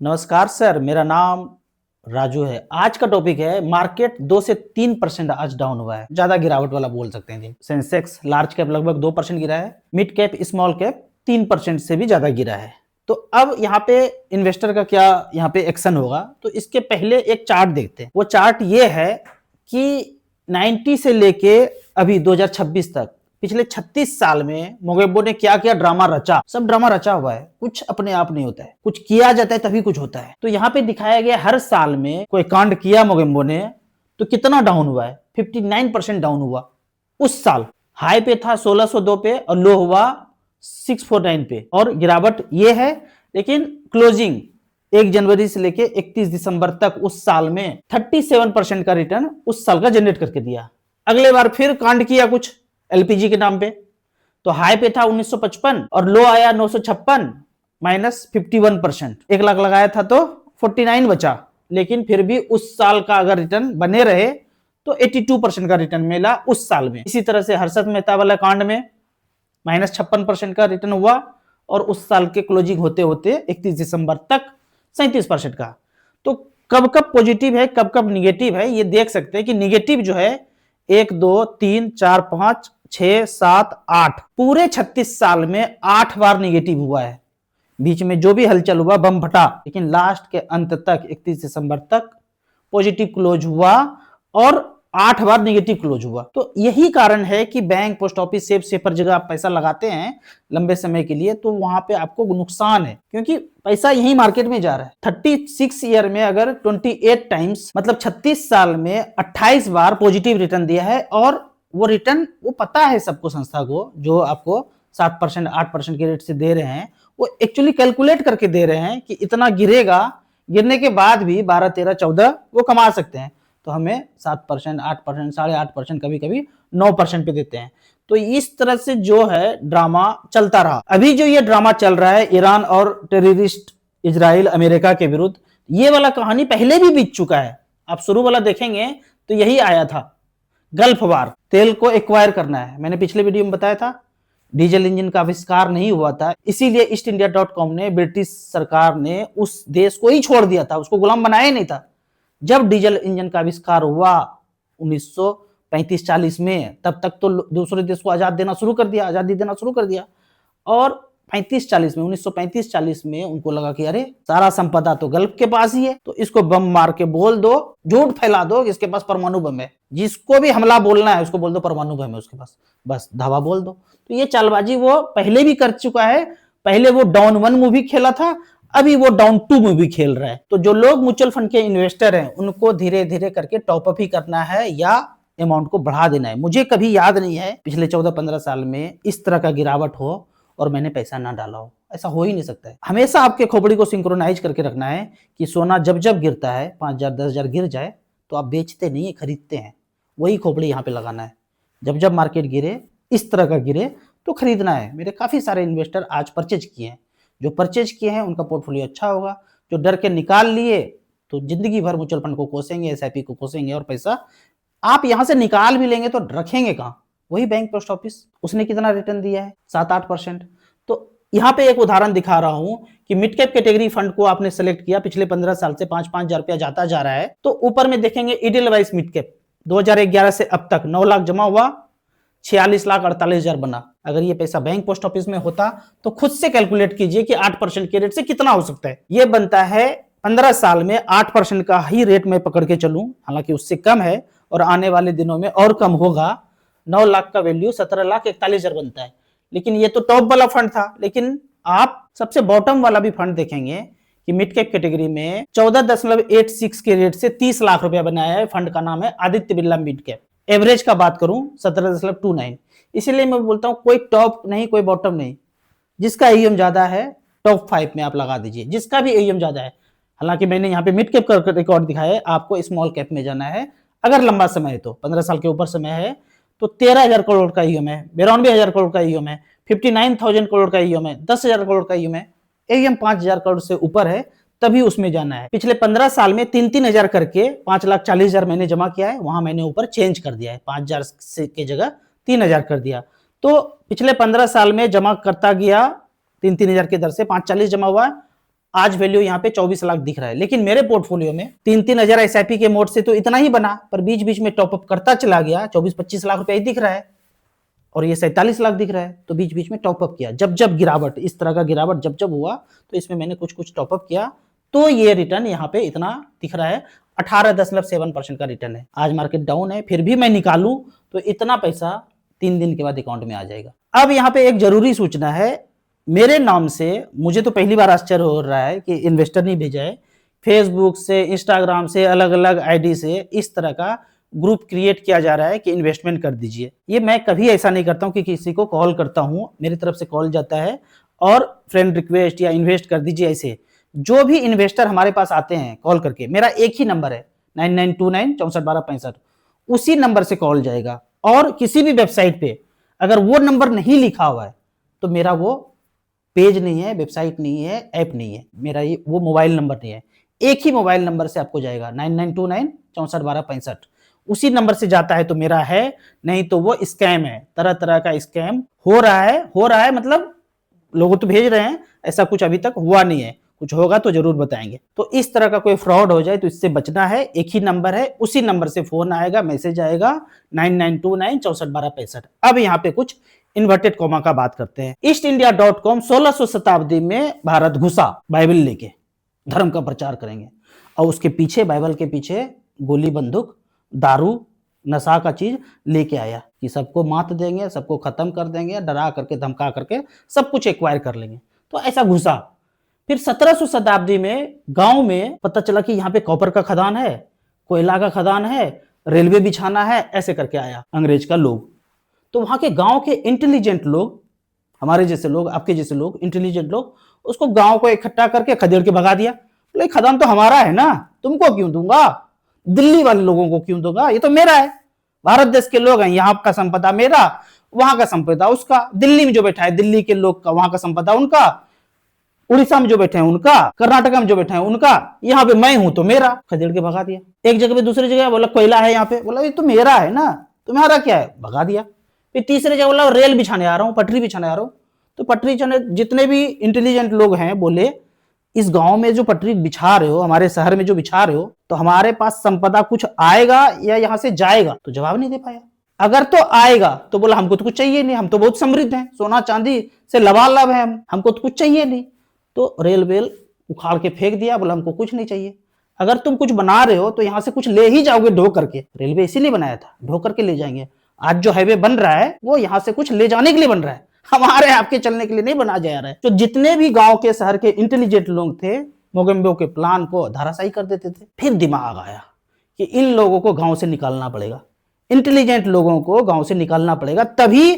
नमस्कार सर, मेरा नाम राजू है। आज का टॉपिक है मार्केट 2 से 3% आज डाउन हुआ है। ज्यादा गिरावट वाला बोल सकते हैं। सेंसेक्स लार्ज कैप लगभग 2% गिरा है, मिड कैप स्मॉल कैप 3% से भी ज्यादा गिरा है। तो अब यहाँ पे इन्वेस्टर का क्या यहाँ पे एक्शन होगा, तो इसके पहले एक चार्ट देखते हैं। वो चार्ट ये है कि 90 से लेके अभी 2026 तक पिछले 36 साल में मोगेम्बो ने क्या क्या ड्रामा रचा। सब ड्रामा रचा हुआ है, कुछ अपने आप नहीं होता है, कुछ किया जाता है तभी कुछ होता है। तो यहाँ पे दिखाया गया हर साल में कोई कांड किया मोगेम्बो ने तो कितना डाउन हुआ है, 59% डाउन हुआ। उस साल हाई पे था 1602 पे और लो हुआ 649 पे, और गिरावट ये है। लेकिन क्लोजिंग 1 जनवरी से लेके 31 दिसंबर तक उस साल में 37% का रिटर्न उस साल का जनरेट करके दिया। अगले बार फिर कांड किया कुछ एलपीजी के नाम पे, तो हाई पे था 1955 और लो आया 956 -51%। 1 लाख लगाया था तो 49 बचा, लेकिन फिर भी उस साल का अगर रिटर्न बने रहे तो 82% का रिटर्न मिला उस साल में। इसी तरह से हर्षद मेहता वाला कांड में -56% का रिटर्न हुआ और उस साल के क्लोजिंग होते होते 31 दिसंबर तक 37% का। तो कब कब पॉजिटिव है कब कब निगेटिव है ये देख सकते हैं कि निगेटिव जो है 1 2 3 4 5 6 7 8 पूरे 36 साल में 8 बार निगेटिव हुआ है। बीच में जो भी हलचल हुआ बम फटा, लेकिन लास्ट के अंत तक 31 दिसंबर तक पॉजिटिव क्लोज हुआ और 8 बार निगेटिव क्लोज हुआ। तो यही कारण है कि बैंक, पोस्ट ऑफिस, सेफर जगह आप पैसा लगाते हैं लंबे समय के लिए तो वहां पे आपको नुकसान है, क्योंकि पैसा यही मार्केट में जा रहा है। 36 ईयर में अगर 28 टाइम्स मतलब 36 साल में 28 बार पॉजिटिव रिटर्न दिया है, और वो रिटर्न वो पता है सबको, संस्था को, जो आपको 7% 8% के रेट से दे रहे हैं, वो एक्चुअली कैलकुलेट करके दे रहे हैं कि इतना गिरेगा, गिरने के बाद भी 12 13 14 वो कमा सकते हैं। तो हमें 7% 8% 8.5% कभी कभी 9% पे देते हैं। तो इस तरह से जो है ड्रामा चलता रहा। अभी जो ये ड्रामा चल रहा है ईरान और टेररिस्ट इजराइल अमेरिका के विरुद्ध, ये वाला कहानी पहले भी बीत चुका है। आप शुरू वाला देखेंगे तो यही आया था, गल्फ वार। तेल को एक्वायर करना है, मैंने पिछले वीडियो में बताया था। डीजल इंजन का आविष्कार नहीं हुआ था, इसीलिए ईस्ट इंडिया .com ने, ब्रिटिश सरकार ने उस देश को ही छोड़ दिया था, उसको गुलाम बनाया नहीं था। जब डीजल इंजन का आविष्कार हुआ 1935-40 में, तब तक तो दूसरे देश को आजादी देना शुरू कर दिया। और 35-40 में 1935-40 में उनको लगा कि अरे सारा संपदा तो गल्फ के पास ही है, तो इसको बम मार के बोल दो, झूठ फैला दो कि इसके पास परमाणु बम है। जिसको भी हमला बोलना है उसको बोल दो परमाणु बम है उसके पास, बस धावा बोल दो। तो ये चालबाजी वो पहले भी कर चुका है। पहले वो डाउन 1 मूवी खेला था, अभी वो डाउन 2 मूवी खेल रहा है। तो जो लोग म्यूचुअल फंड के इन्वेस्टर हैं उनको धीरे धीरे करके टॉपअप ही करना है या अमाउंट को बढ़ा देना है। मुझे कभी याद नहीं है पिछले 14-15 साल में इस तरह का गिरावट हो और मैंने पैसा ना डाला हो, ऐसा हो ही नहीं सकता है। हमेशा आपके खोपड़ी को सिंक्रोनाइज करके रखना है कि सोना जब जब गिरता है 5,000 10,000 गिर जाए तो आप बेचते नहीं है, खरीदते हैं। वही खोपड़ी यहाँ पे लगाना है। जब जब मार्केट गिरे, इस तरह का गिरे तो खरीदना है। मेरे काफी सारे इन्वेस्टर आज परचेज किए हैं, जो परचेज किए हैं उनका पोर्टफोलियो अच्छा होगा। जो डर के निकाल लिए तो जिंदगी भर म्यूचुअल फंड को कोसेंगे, एसआईपी को कोसेंगे, और पैसा आप यहां से निकाल भी लेंगे तो रखेंगे कहां? वही बैंक, पोस्ट ऑफिस, उसने कितना रिटर्न दिया है? 7-8%। तो यहां पे एक उदाहरण दिखा रहा हूं कि मिड कैप कैटेगरी फंड को आपने सेलेक्ट किया, पिछले 15 साल से 5-5 हजार रुपया जाता जा रहा है। तो ऊपर में देखेंगे इडेलवाइस मिड कैप 2011 से अब तक 9 लाख जमा हुआ, 46,48,000 बना। अगर ये पैसा बैंक, पोस्ट ऑफिस में होता तो खुद से कैलकुलेट कीजिए कि 8% के रेट से कितना हो सकता है। ये बनता है 15 साल में 8% का ही रेट में पकड़ के चलूं, हालांकि उससे कम है और आने वाले दिनों में और कम होगा। 9 लाख का वैल्यू 17,41,000 बनता है। लेकिन ये तो टॉप वाला फंड था, लेकिन आप सबसे बॉटम वाला भी फंड देखेंगे कि मिड कैप कैटेगरी में 14.86 के रेट से 30 लाख रुपया बनाया है। फंड का नाम है Aditya Birla mid cap. Average का बात करूं 17.29। इसीलिए मैं बोलता हूं कोई टॉप नहीं, कोई बॉटम नहीं। जिसका एयूएम ज्यादा है टॉप 5 में आप लगा दीजिए, जिसका भी एयूएम ज्यादा है। हालांकि मैंने यहाँ पे मिड कैप का रिकॉर्ड दिखाया है, आपको स्मॉल कैप में जाना है। अगर लंबा समय है तो 15 साल के ऊपर समय है तो 13,000 करोड़ का ईएम है, 92,000 करोड़ का ईएम है, 59,000 करोड़ का ईएम है, 10,000 करोड़ का ईएम है। एयूएम 5,000 करोड़ से ऊपर है तभी उसमें जाना है। पिछले 15 साल में 3-3 हजार करके 5,40,000 मैंने जमा किया है, वहां मैंने ऊपर चेंज कर दिया है, 5,000 की जगह 3,000 कर दिया। तो पिछले 15 साल में जमा करता गया 3-3 हजार की दर से 5,40 जमा हुआ, आज वैल्यू यहाँ पे 24 लाख दिख रहा है, लेकिन मेरे पोर्टफोलियो में 3-3 हजार एसआईपी के मोड से तो इतना ही बना, पर बीच बीच में टॉपअप करता चला गया, 24-25 लाख रुपया ही दिख रहा है और ये 47 लाख दिख रहा है, तो बीच बीच में टॉपअप किया। जब जब गिरावट, इस तरह का गिरावट जब जब हुआ तो इसमें मैंने कुछ कुछ टॉपअप किया, तो ये रिटर्न यहाँ पे इतना दिख रहा है, 18.7% का रिटर्न है। आज मार्केट डाउन है, फिर भी मैं निकालूं तो इतना पैसा 3 दिन के बाद अकाउंट में आ जाएगा। अब यहाँ पे एक जरूरी सूचना है, मेरे नाम से, मुझे तो पहली बार आश्चर्य हो रहा है कि इन्वेस्टर नहीं भेजा है, फेसबुक से, इंस्टाग्राम से, अलग अलग आईडी से इस तरह का ग्रुप क्रिएट किया जा रहा है कि इन्वेस्टमेंट कर दीजिए। ये मैं कभी ऐसा नहीं करता हूं कि किसी को कॉल करता हूं, मेरी तरफ से कॉल जाता है और फ्रेंड रिक्वेस्ट या इन्वेस्ट कर दीजिए। ऐसे जो भी इन्वेस्टर हमारे पास आते हैं कॉल करके, मेरा एक ही नंबर है 9929 641265, उसी नंबर से कॉल जाएगा। और किसी भी वेबसाइट पे अगर वो नंबर नहीं लिखा हुआ है तो मेरा वो पेज नहीं है, वेबसाइट नहीं है, ऐप नहीं है, मेरा ये वो मोबाइल नंबर नहीं है। एक ही मोबाइल नंबर से आपको जाएगा 9929 641265, उसी नंबर से जाता है तो मेरा है, नहीं तो वो स्कैम है। तरह तरह का स्कैम हो रहा है मतलब लोग तो भेज रहे हैं, ऐसा कुछ अभी तक हुआ नहीं है, कुछ होगा तो जरूर बताएंगे। तो इस तरह का कोई फ्रॉड हो जाए तो इससे बचना है। एक ही नंबर है, उसी नंबर से फोन आएगा, मैसेज आएगा 9929 641265। अब यहाँ पे कुछ इन्वर्टेड कॉमा का बात करते हैं। ईस्टइंडिया.com 1600 शताब्दी में भारत घुसा बाइबल लेके, धर्म का प्रचार करेंगे, और उसके पीछे, बाइबल के पीछे गोली बंदूक, दारू, नशा का चीज लेके आया कि सबको मात देंगे, सबको खत्म कर देंगे, डरा करके धमका करके सब कुछ एक्वायर कर लेंगे। तो ऐसा घुसा। फिर 1700 शताब्दी में गांव में पता चला कि यहाँ पे कॉपर का खदान है, कोयला का खदान है, रेलवे बिछाना है, ऐसे करके आया अंग्रेज का लोग। तो वहां के गांव के इंटेलिजेंट लोग, हमारे जैसे लोग, आपके जैसे लोग, इंटेलिजेंट लोग, उसको गांव को इकट्ठा करके खदेड़ के भगा दिया। बोले खदान तो हमारा है ना, तुमको क्यों दूंगा, दिल्ली वाले लोगों को क्यों दूंगा, ये तो मेरा है, भारत देश के लोग हैं, यहाँ का संपदा मेरा, वहां का संपदा उसका, दिल्ली में जो बैठा है दिल्ली के लोग का, वहां का संपदा उनका, उड़ीसा में जो बैठे हैं उनका, कर्नाटका में जो बैठे हैं उनका, यहाँ पे मैं हूं तो मेरा। खदेड़ के भगा दिया। एक जगह पे, दूसरी जगह बोला कोयला है यहाँ पे, बोला ये तो मेरा है ना, तुम्हारा क्या है, भगा दिया। फिर तीसरे जगह बोला रेल बिछाने आ रहा हूँ, पटरी बिछाने आ रहा हूँ, तो पटरी बिछाने, जितने भी इंटेलिजेंट लोग हैं बोले इस गांव में जो पटरी बिछा रहे हो, हमारे शहर में जो बिछा रहे हो, तो हमारे पास संपदा कुछ आएगा या यहाँ से जाएगा, तो जवाब नहीं दे पाया। अगर तो आएगा तो बोला हमको तो कुछ चाहिए नहीं, हम तो बहुत समृद्ध हैं, सोना चांदी से लबालब है, हमको तो कुछ चाहिए नहीं। तो रेल वेल उखाड़ के फेंक दिया, बोला हमको कुछ नहीं चाहिए। अगर तुम कुछ बना रहे हो तो यहाँ से कुछ ले ही जाओगे ढो करके, रेलवे इसीलिए बनाया था, ढो करके ले जाएंगे। आज जो हाईवे बन रहा है वो यहाँ से कुछ ले जाने के लिए बन रहा है, हमारे आपके चलने के लिए नहीं बना जा रहा है। तो जितने भी गांव के, शहर के इंटेलिजेंट लोग थे, मोगेम्बो के प्लान को धाराशायी कर देते थे। फिर दिमाग आया कि इन लोगों को गांव से निकालना पड़ेगा, इंटेलिजेंट लोगों को गांव से निकालना पड़ेगा, तभी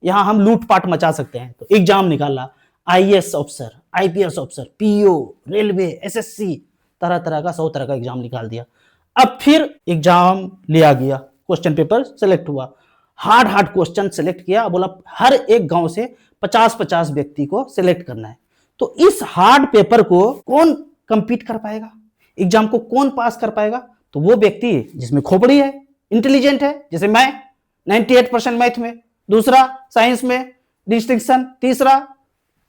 यहां हम लूटपाट मचा सकते हैं। तो एग्जाम निकाला, IAS officer, IPS officer, PO, railway, SSC, तरह तरह का 100 तरह का एग्जाम निकाल दिया। अब फिर एग्जाम लिया गया, क्वेश्चन पेपर सेलेक्ट हुआ, हार्ड क्वेश्चन सेलेक्ट किया, बोला हर एक गांव से 50-50 व्यक्ति को सिलेक्ट करना है। तो इस हार्ड पेपर को कौन कंपीट कर पाएगा, एग्जाम को कौन पास कर पाएगा, तो वो व्यक्ति जिसमें खोपड़ी है, इंटेलिजेंट है, जैसे मैं 98% मैथ में, दूसरा साइंस में डिस्टिंक्शन, तीसरा,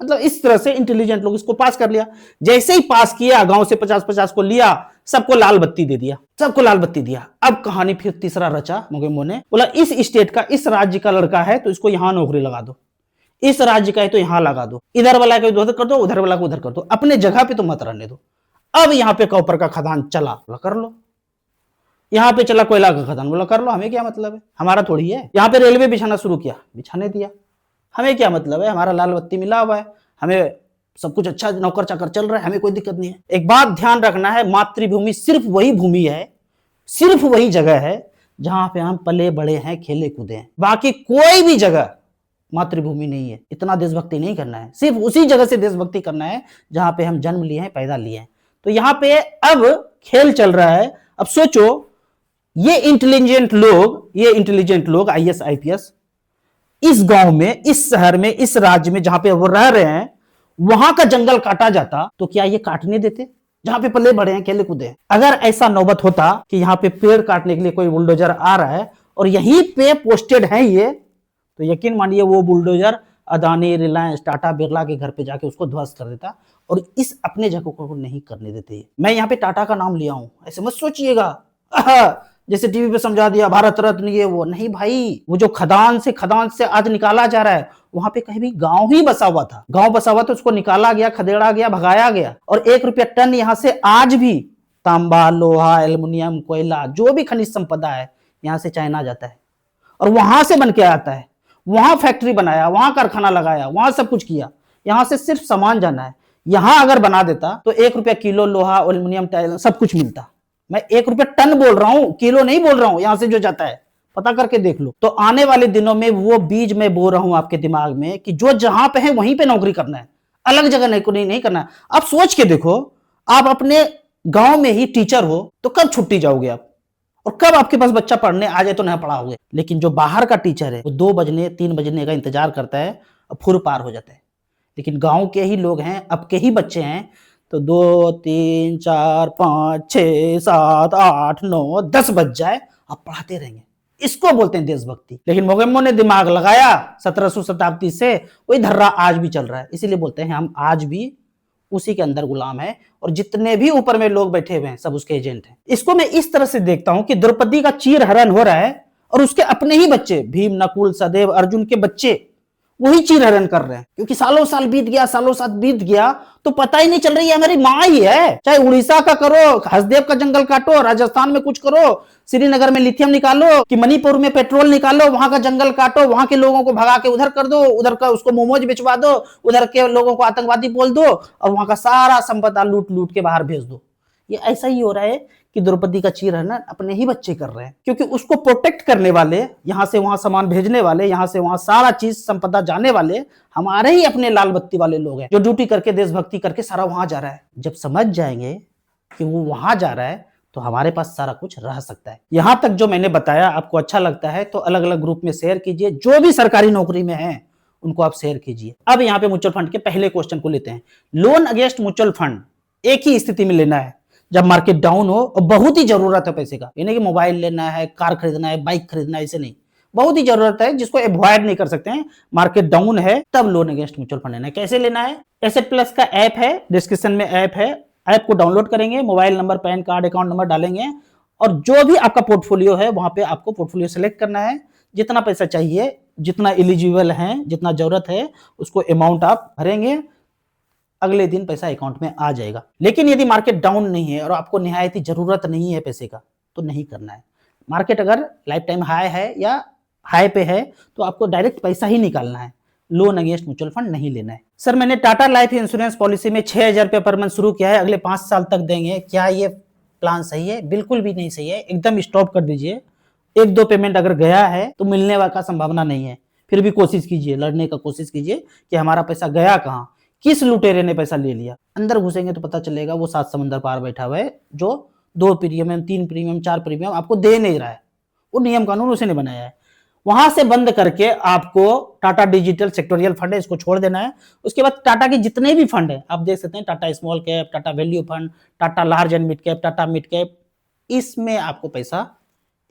मतलब इस तरह से इंटेलिजेंट लोग इसको पास कर लिया। जैसे ही पास किया, गांव से 50-50 को लिया, सबको लाल बत्ती दे दिया, सबको लाल बत्ती दिया। अब कहानी फिर तीसरा रचा मोगेम्बो ने, बोला इस स्टेट का, इस राज्य का लड़का है तो इसको यहां नौकरी लगा दो, इस राज्य का है तो यहां लगा दो, इधर वाला को उधर कर दो, उधर वाला को उधर कर दो, अपने जगह पे तो मत रहने दो। अब यहाँ पे कॉपर का खदान चला, बोला कर लो, यहाँ पे चला कोयला का खदान, बोला कर लो, हमें क्या मतलब है, हमारा थोड़ी है। यहाँ पे रेलवे बिछाना शुरू किया, बिछाने दिया, हमें क्या मतलब है, हमारा लाल बत्ती मिला हुआ है, हमें सब कुछ अच्छा नौकर चाकर चल रहा है, हमें कोई दिक्कत नहीं है। एक बात ध्यान रखना है, मातृभूमि सिर्फ वही भूमि है, सिर्फ वही जगह है जहां पे हम पले बड़े हैं, खेले कूदे हैं, बाकी कोई भी जगह मातृभूमि नहीं है। इतना देशभक्ति नहीं करना है, सिर्फ उसी जगह से देशभक्ति करना है जहां पे हम जन्म लिए हैं, पैदा लिए हैं। तो यहाँ पे अब खेल चल रहा है। अब सोचो, ये इंटेलिजेंट लोग आईएएस आईपीएस इस गांव में, इस शहर में, इस राज्य में जहां पे वो रह रहे हैं, वहां का जंगल काटा जाता तो क्या ये काटने देते, जहां पे पले बड़े हैं, खेले कूदे हैं? अगर ऐसा नौबत होता कि यहाँ पे पेड़ काटने के लिए कोई बुलडोजर आ रहा है और यहीं पे पोस्टेड है ये, तो यकीन मानिए वो बुलडोजर अदानी, रिलायंस, टाटा, बिरला के घर पे जाके उसको ध्वस्त कर देता, और इस अपने जगह को नहीं करने देते। मैं यहाँ पे टाटा का नाम लिया हूँ, ऐसे मत सोचिएगा जैसे टीवी पे समझा दिया भारत रत्न ये वो, नहीं भाई। वो जो खदान से आज निकाला जा रहा है, वहां पे कहीं भी गांव ही बसा हुआ था, गांव बसा हुआ था, उसको निकाला गया, खदेड़ा गया, भगाया गया, और 1 रुपया टन यहाँ से आज भी तांबा, लोहा, एल्युमिनियम, कोयला, जो भी खनिज संपदा है यहाँ से चाइना जाता है, और वहां से बन के आता है। वहां फैक्ट्री बनाया, वहां कारखाना लगाया, वहां सब कुछ किया, यहां से सिर्फ सामान जाना है। यहां अगर बना देता तो 1 रुपया किलो लोहा, एल्युमिनियम, टाइल सब कुछ मिलता। मैं 1 रुपया टन बोल रहा हूं, किलो नहीं बोल रहा हूं। यहां से जो जाता है पता करके देख लो। तो आने वाले दिनों में वो बीज मैं बो रहा हूं आपके दिमाग में कि जो जहां पे है वहीं पे नौकरी करना है, अलग जगह नहीं करना है। आप सोच के देखो, आप अपने गांव में ही टीचर हो तो कब छुट्टी जाओगे आप, और कब आपके पास बच्चा पढ़ने आ जाए तो नहीं पढ़ाओगे। लेकिन जो बाहर का टीचर है वो 2 बजने 3 बजने का इंतजार करता है और फुर पार हो जाता है। लेकिन गांव के ही लोग हैं, अब के ही बच्चे हैं, तो 2 3 4 5 6 7 8 9 10 बज जाए आप पढ़ाते रहेंगे। इसको बोलते हैं देशभक्ति। लेकिन मोगेम्बो ने दिमाग लगाया 1700 शताब्दी से, वही धर्रा आज भी चल रहा है। इसीलिए बोलते हैं हम आज भी उसी के अंदर गुलाम है, और जितने भी ऊपर में लोग बैठे हुए हैं सब उसके एजेंट हैं। इसको मैं इस तरह से देखता हूं कि द्रौपदी का चीर हरण हो रहा है, और उसके अपने ही बच्चे भीम, नकुल, सहदेव, अर्जुन के बच्चे वही चीर हरण कर रहे हैं, क्योंकि सालों साल बीत गया तो पता ही नहीं चल रही है हमारी माँ ही है। चाहे उड़ीसा का करो, हसदेव का जंगल काटो, राजस्थान में कुछ करो, श्रीनगर में लिथियम निकालो, कि मणिपुर में पेट्रोल निकालो, वहां का जंगल काटो, वहां के लोगों को भगा के उधर कर दो, उधर का उसको मोमोज बेचवा दो, उधर के लोगों को आतंकवादी बोल दो, और वहां का सारा संपदा लूट लूट के बाहर भेज दो। ये ऐसा ही हो रहा है कि द्रौपदी का चीर हरण अपने ही बच्चे कर रहे हैं, क्योंकि उसको प्रोटेक्ट करने वाले, यहां से वहां सामान भेजने वाले, यहां से वहां सारा चीज संपदा जाने वाले हमारे ही अपने लाल बत्ती वाले लोग हैं, जो ड्यूटी करके देशभक्ति करके सारा वहां जा रहा है। जब समझ जाएंगे कि वो वहां जा रहा है तो हमारे पास सारा कुछ रह सकता है। यहां तक जो मैंने बताया आपको अच्छा लगता है तो अलग अलग ग्रुप में शेयर कीजिए। जो भी सरकारी नौकरी में है उनको आप शेयर कीजिए। अब यहाँ पे म्यूचुअल फंड के पहले क्वेश्चन को लेते हैं। लोन अगेंस्ट म्यूचुअल फंड एक ही स्थिति में लेना है, जब मार्केट डाउन हो और बहुत ही जरूरत है पैसे का। यानी कि मोबाइल लेना है, कार खरीदना है, बाइक खरीदना है, ऐसे नहीं, बहुत ही जरूरत है जिसको अवॉइड नहीं कर सकते हैं, मार्केट डाउन है तब लोन अगेंस्ट म्यूचुअल फंड लेना है। कैसे लेना है? एसेट प्लस का ऐप है, डिस्क्रिप्शन में ऐप है, ऐप को डाउनलोड करेंगे, mobile number, pan card, account number डालेंगे, और जो भी आपका पोर्टफोलियो है वहां पे आपको पोर्टफोलियो सेलेक्ट करना है। जितना पैसा चाहिए, जितना एलिजिबल है, जितना जरूरत है उसको अमाउंट आप भरेंगे, अगले दिन पैसा अकाउंट में आ जाएगा। लेकिन यदि मार्केट डाउन नहीं है और आपको निहायती जरूरत नहीं है पैसे का तो नहीं करना है। मार्केट अगर लाइफ टाइम हाई है या हाई पे है तो आपको डायरेक्ट पैसा ही निकालना है, लोन अगेंस्ट म्यूचुअल फंड नहीं लेना है। सर मैंने टाटा लाइफ इंश्योरेंस पॉलिसी में 6,000 रुपये पर मंथ शुरू किया है, अगले 5 साल तक देंगे, क्या ये प्लान सही है? बिल्कुल भी नहीं सही है, एकदम स्टॉप कर दीजिए। 1-2 पेमेंट अगर गया है तो मिलने का संभावना नहीं है, फिर भी कोशिश कीजिए, लड़ने का कोशिश कीजिए कि हमारा पैसा गया कहाँ, किस लुटेरे ने पैसा ले लिया। अंदर घुसेंगे तो पता चलेगा वो 7 समंदर पार बैठा हुआ है, जो 2 प्रीमियम, 3 प्रीमियम, 4 प्रीमियम आपको दे नहीं रहा है। वो नियम कानून उसी ने बनाया है। वहां से बंद करके आपको टाटा डिजिटल सेक्टोरियल फंड है, इसको छोड़ देना है। उसके बाद टाटा के जितने भी फंड है आप देख सकते हैं, Tata small cap, Tata value fund, Tata large and mid cap, Tata mid cap, इसमें आपको पैसा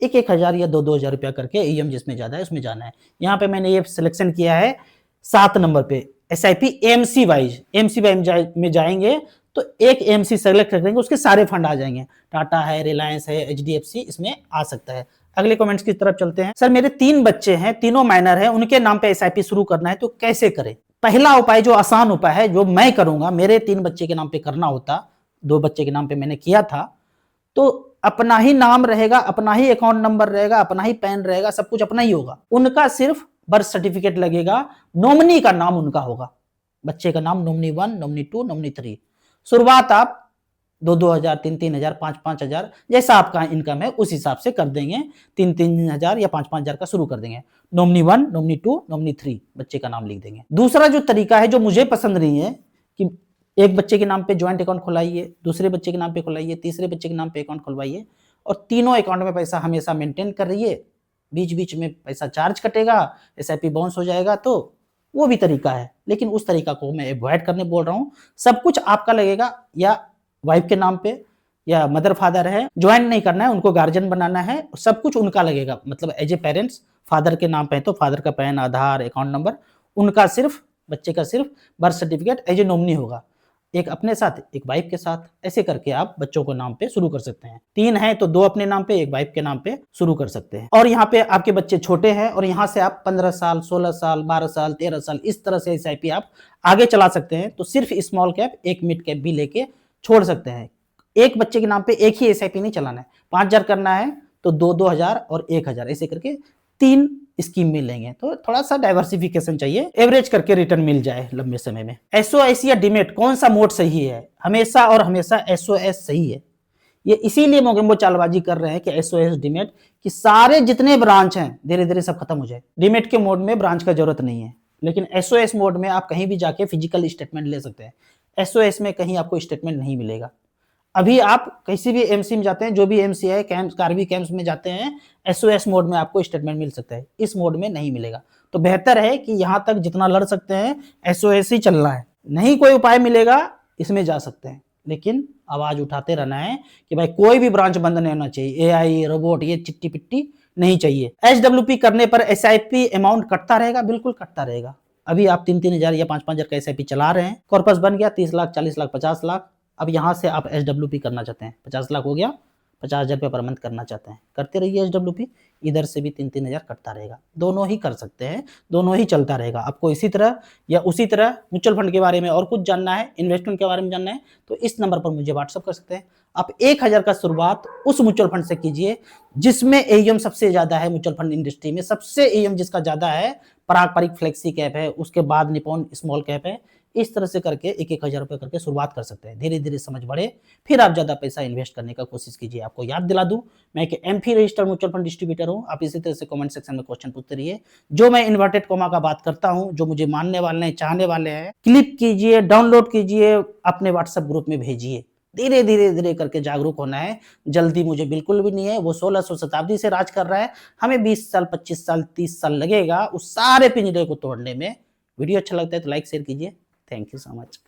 1,000 या 2,000 रुपया करके ईएम जिसमें ज्यादा है उसमें जाना है। यहाँ पे मैंने ये सिलेक्शन किया है 7 नंबर पे, SIP एमसी वाइज में जाएंगे तो एक एमसी सेलेक्ट कर देंगे, उसके सारे फंड आ जाएंगे। टाटा है, रिलायंस है, HDFC इसमें आ सकता है। अगले कमेंट्स की तरफ चलते हैं। सर मेरे 3 बच्चे हैं, तीनों माइनर हैं, उनके नाम पे SIP शुरू करना है तो कैसे करें? पहला उपाय जो आसान उपाय है, जो मैं करूंगा, मेरे 3 बच्चे के नाम पे करना होता, 2 बच्चे के नाम पे मैंने किया था, तो अपना ही नाम रहेगा, अपना ही अकाउंट नंबर रहेगा, अपना ही पैन रहेगा, सब कुछ अपना ही होगा। उनका सिर्फ बर्थ सर्टिफिकेट लगेगा, नॉमिनी का नाम उनका होगा, बच्चे का नाम नॉमिनी 1, नॉमिनी 2, नॉमिनी 3। शुरुआत आप 2,000, 3,000, 5,000 जैसा आपका इनकम है उस हिसाब से कर देंगे, 3,000 या 5,000 का शुरू कर देंगे। नॉमिनी 1, नॉमिनी 2, नॉमिनी 3 बच्चे का नाम लिख देंगे। दूसरा जो तरीका है जो मुझे पसंद नहीं है कि एक बच्चे के नाम पे ज्वाइंट अकाउंट खुलाइए, दूसरे बच्चे के नाम पे खुलाइए, तीसरे बच्चे के नाम पे अकाउंट खुलवाइए और तीनों अकाउंट में पैसा हमेशा मेंटेन कर रहिए, बीच बीच में पैसा चार्ज कटेगा, SIP बाउंस हो जाएगा, तो वो भी तरीका है, लेकिन उस तरीका को मैं अवॉइड करने बोल रहा हूँ। सब कुछ आपका लगेगा, या वाइफ के नाम पे या मदर फादर है, ज्वाइंट नहीं करना है, उनको गार्जियन बनाना है, सब कुछ उनका लगेगा, मतलब एज ए पेरेंट्स फादर के नाम पे है तो फादर का पैन, आधार, अकाउंट नंबर उनका सिर्फ बच्चे का सिर्फ birth certificate as a nominee होगा, एक अपने साथ एक वाइफ के साथ, ऐसे करके आप बच्चों को नाम पे शुरू कर सकते हैं। 3 हैं तो 2 अपने नाम पे एक वाइफ के नाम पे शुरू कर सकते हैं। और यहाँ पे आपके बच्चे छोटे हैं और यहाँ से आप 15 साल 16 साल 12 साल 13 साल इस तरह से SIP आप आगे चला सकते हैं। तो सिर्फ स्मॉल कैप एक मिड कैप भी लेके छोड़ सकते हैं। एक बच्चे के नाम पे एक ही SIP नहीं चलाना है, 5000 करना है तो 2000 और 1000 ऐसे करके 3 स्कीम में लेंगे तो थोड़ा सा डाइवर्सिफिकेशन चाहिए, एवरेज करके रिटर्न मिल जाए लंबे समय में। SOS या डीमेट कौन सा मोड सही है? हमेशा और हमेशा SOS सही है। ये इसीलिए मोगेम्बो चालबाजी कर रहे हैं कि SOS डीमेट कि सारे जितने ब्रांच हैं धीरे धीरे सब खत्म हो जाए। डीमेट के मोड में ब्रांच का जरूरत नहीं है, लेकिन SOS मोड में आप कहीं भी जाके फिजिकल स्टेटमेंट ले सकते हैं। SOS में कहीं आपको स्टेटमेंट नहीं मिलेगा। अभी आप किसी भी MC में जाते हैं, जो भी MC है कैंप्स कार्बी कैंप्स में जाते हैं, SOS मोड में आपको स्टेटमेंट मिल सकता है, इस मोड में नहीं मिलेगा। तो बेहतर है कि यहां तक जितना लड़ सकते हैं SOS ही चलना है। नहीं कोई उपाय मिलेगा इसमें जा सकते हैं, लेकिन आवाज उठाते रहना है कि भाई कोई भी ब्रांच बंद नहीं होना चाहिए। AI रोबोट ये चिट्टी पिट्टी नहीं चाहिए। SWP करने पर SIP अमाउंट कटता रहेगा, बिल्कुल कटता रहेगा। अभी आप 3-3 हजार या 5-5 हजार का SIP चला रहे हैं, कॉर्पस बन गया 30 लाख 40 लाख 50 लाख। अब यहां से आप SWP करना चाहते हैं, 50 लाख हो गया, 50,000 रुपये पर मंथ करना चाहते हैं, करते रहिए SWP। इधर से भी 3-3 हजार कटता रहेगा, दोनों ही कर सकते हैं, दोनों ही चलता रहेगा। आपको इसी तरह या उसी तरह म्यूचुअल फंड के बारे में और कुछ जानना है, इन्वेस्टमेंट के बारे में जानना है, तो इस नंबर पर मुझे व्हाट्सअप कर सकते हैं। आप 1000 का शुरुआत उस म्यूचुअल फंड से कीजिए जिसमें AUM सबसे ज्यादा है। म्यूचुअल फंड इंडस्ट्री में सबसे AUM जिसका ज्यादा है पारंपरिक फ्लेक्सी कैप है, उसके बाद निपॉन स्मॉल कैप है। इस तरह से करके 1-1 हजार रुपए करके शुरुआत कर सकते हैं। धीरे धीरे समझ बढ़े फिर आप ज्यादा पैसा इन्वेस्ट करने का कोशिश कीजिए। आपको याद दिला दूं, मैं एक MP registered mutual fund distributor हूं। आप इसी तरह से कमेंट सेक्शन में क्वेश्चन पूछते रहिए। जो मैं इन्वर्टेड कॉमा का बात करता हूं, जो मुझे मानने वाले हैं चाहने वाले हैं, क्लिक कीजिए, डाउनलोड कीजिए, अपने व्हाट्सएप ग्रुप में भेजिए। धीरे धीरे धीरे करके जागरूक होना है, जल्दी मुझे बिल्कुल भी नहीं है। वो 1600 शताब्दी से राज कर रहा है, हमें 20 साल 25 साल 30 साल लगेगा उस सारे पिंजरे को तोड़ने में। वीडियो अच्छा लगता है तो लाइक शेयर कीजिए। Thank you so much.